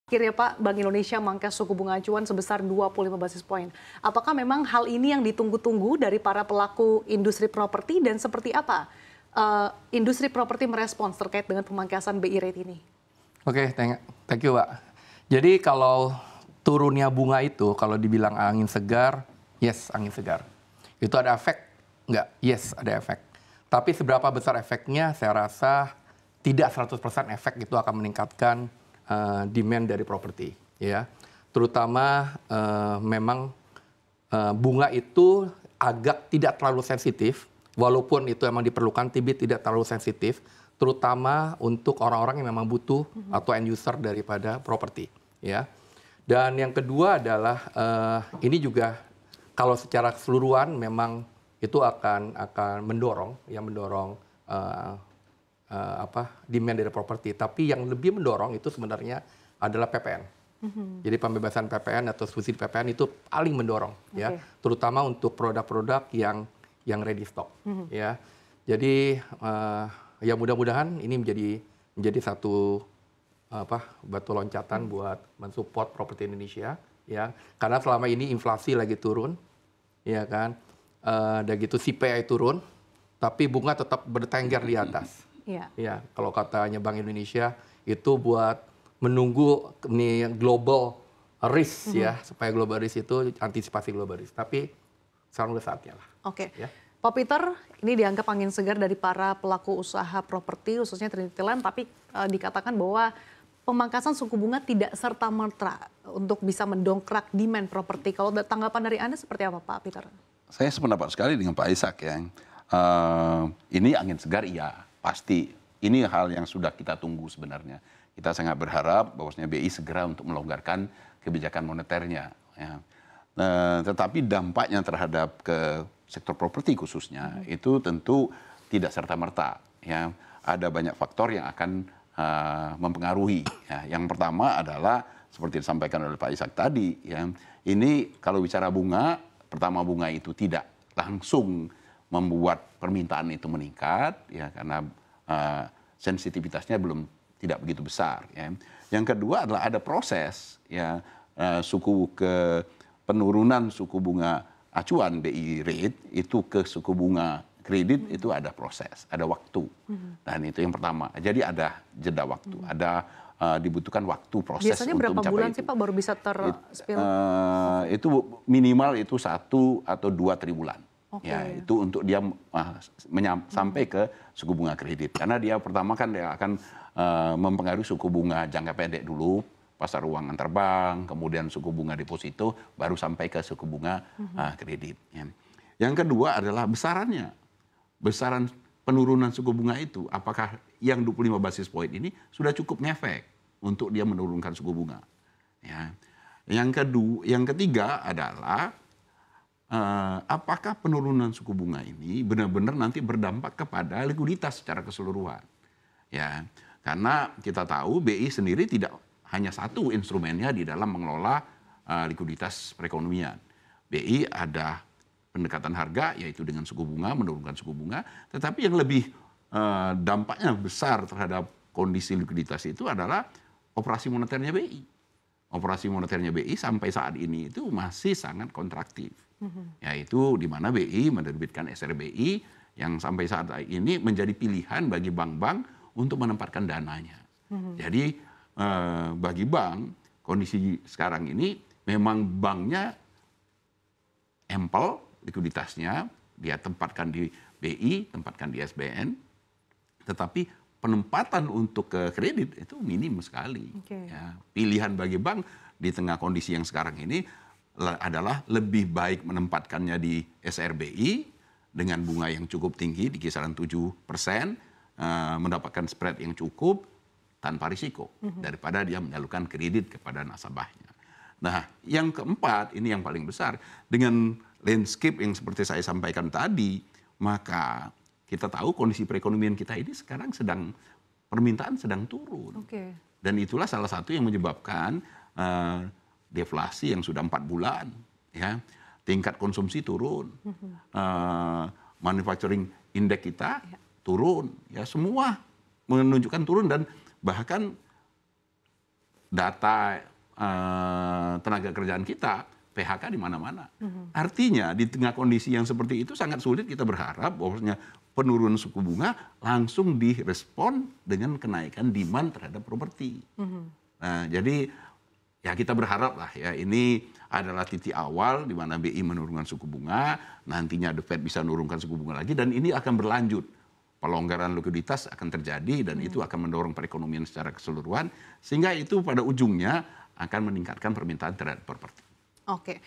Akhirnya Pak, Bank Indonesia mangkas suku bunga acuan sebesar 25 basis poin. Apakah memang hal ini yang ditunggu-tunggu dari para pelaku industri properti dan seperti apa industri properti merespons terkait dengan pemangkasan BI rate ini? Oke, thank you Pak. Jadi kalau turunnya bunga itu, kalau dibilang angin segar, yes angin segar. Itu ada efek? Enggak, yes ada efek. Tapi seberapa besar efeknya, saya rasa tidak 100% efek itu akan meningkatkan demand dari properti, ya. Terutama memang bunga itu agak tidak terlalu sensitif, walaupun itu memang diperlukan, tapi tidak terlalu sensitif, terutama untuk orang-orang yang memang butuh atau end user daripada properti, ya. Dan yang kedua adalah ini juga kalau secara keseluruhan memang itu akan mendorong, demand dari properti. Tapi yang lebih mendorong itu sebenarnya adalah PPN. Jadi pembebasan PPN atau subsidi PPN itu paling mendorong, ya, terutama untuk produk-produk yang ready stock, ya. Jadi ya mudah-mudahan ini menjadi satu batu loncatan buat mensupport properti Indonesia, ya. Karena selama ini inflasi lagi turun, ya kan, dan gitu CPI turun, tapi bunga tetap bertengger di atas. Ya, kalau katanya Bank Indonesia itu buat menunggu nih global risk, ya, supaya global risk itu antisipasi global risk. Tapi sekarang udah saatnya lah. Oke. Ya. Pak Peter, ini dianggap angin segar dari para pelaku usaha properti, khususnya Trinity Land, tapi dikatakan bahwa pemangkasan suku bunga tidak serta-merta untuk bisa mendongkrak demand properti. Kalau tanggapan dari Anda seperti apa, Pak Peter? Saya sependapat sekali dengan Pak Ishak, ya. Ini angin segar, iya, pasti. Ini hal yang sudah kita tunggu sebenarnya. Kita sangat berharap bahwasanya BI segera untuk melonggarkan kebijakan moneternya, ya. Tetapi dampaknya terhadap ke sektor properti khususnya itu tentu tidak serta-merta, ya. Ada banyak faktor yang akan mempengaruhi, ya. Yang pertama adalah seperti disampaikan oleh Pak Ishak tadi, ya. Ini kalau bicara bunga, pertama bunga itu tidak langsung membuat permintaan itu meningkat, ya, karena sensitivitasnya belum tidak begitu besar, ya. Yang kedua adalah ada proses, ya, penurunan suku bunga acuan BI rate itu ke suku bunga kredit itu ada proses, ada waktu, dan itu yang pertama. Jadi ada jeda waktu, dibutuhkan waktu proses. Biasanya untuk berapa bulan itu. sih Pak baru bisa terspill? Itu minimal itu 1 atau 2 triwulan. Ya, itu untuk dia sampai ke suku bunga kredit. Karena dia pertama kan dia akan mempengaruhi suku bunga jangka pendek dulu, pasar uang antar bank, kemudian suku bunga deposito, baru sampai ke suku bunga kredit. Ya. Yang kedua adalah besarannya. Besaran penurunan suku bunga itu, apakah yang 25 basis point ini sudah cukup ngefek untuk dia menurunkan suku bunga. Ya. Yang ketiga adalah apakah penurunan suku bunga ini benar-benar nanti berdampak kepada likuiditas secara keseluruhan, ya, karena kita tahu BI sendiri tidak hanya satu instrumennya di dalam mengelola likuiditas perekonomian. BI ada pendekatan harga, yaitu dengan suku bunga, menurunkan suku bunga, tetapi yang lebih dampaknya besar terhadap kondisi likuiditas itu adalah operasi moneternya BI. Operasi moneternya BI sampai saat ini itu masih sangat kontraktif. Yaitu di mana BI menerbitkan SRBI yang sampai saat ini menjadi pilihan bagi bank-bank untuk menempatkan dananya. Jadi bagi bank, kondisi sekarang ini memang banknya ample likuiditasnya, dia tempatkan di BI, tempatkan di SBN, tetapi penempatan untuk ke kredit itu minim sekali. Ya, pilihan bagi bank di tengah kondisi yang sekarang ini adalah lebih baik menempatkannya di SRBI dengan bunga yang cukup tinggi di kisaran 7%, mendapatkan spread yang cukup tanpa risiko daripada dia menyalurkan kredit kepada nasabahnya. Nah, yang keempat, ini yang paling besar, dengan landscape yang seperti saya sampaikan tadi, maka kita tahu kondisi perekonomian kita ini sekarang permintaan sedang turun. Dan itulah salah satu yang menyebabkan deflasi yang sudah 4 bulan, ya, tingkat konsumsi turun, manufacturing index kita turun, ya, semua menunjukkan turun, dan bahkan data tenaga kerjaan kita, PHK di mana-mana. Artinya di tengah kondisi yang seperti itu sangat sulit kita berharap bahwasanya penurunan suku bunga langsung direspon dengan kenaikan demand terhadap properti. Nah, jadi ya kita berharap lah ya ini adalah titik awal di mana BI menurunkan suku bunga, nantinya The Fed bisa menurunkan suku bunga lagi dan ini akan berlanjut. Pelonggaran likuiditas akan terjadi dan itu akan mendorong perekonomian secara keseluruhan sehingga itu pada ujungnya akan meningkatkan permintaan terhadap properti. Oke.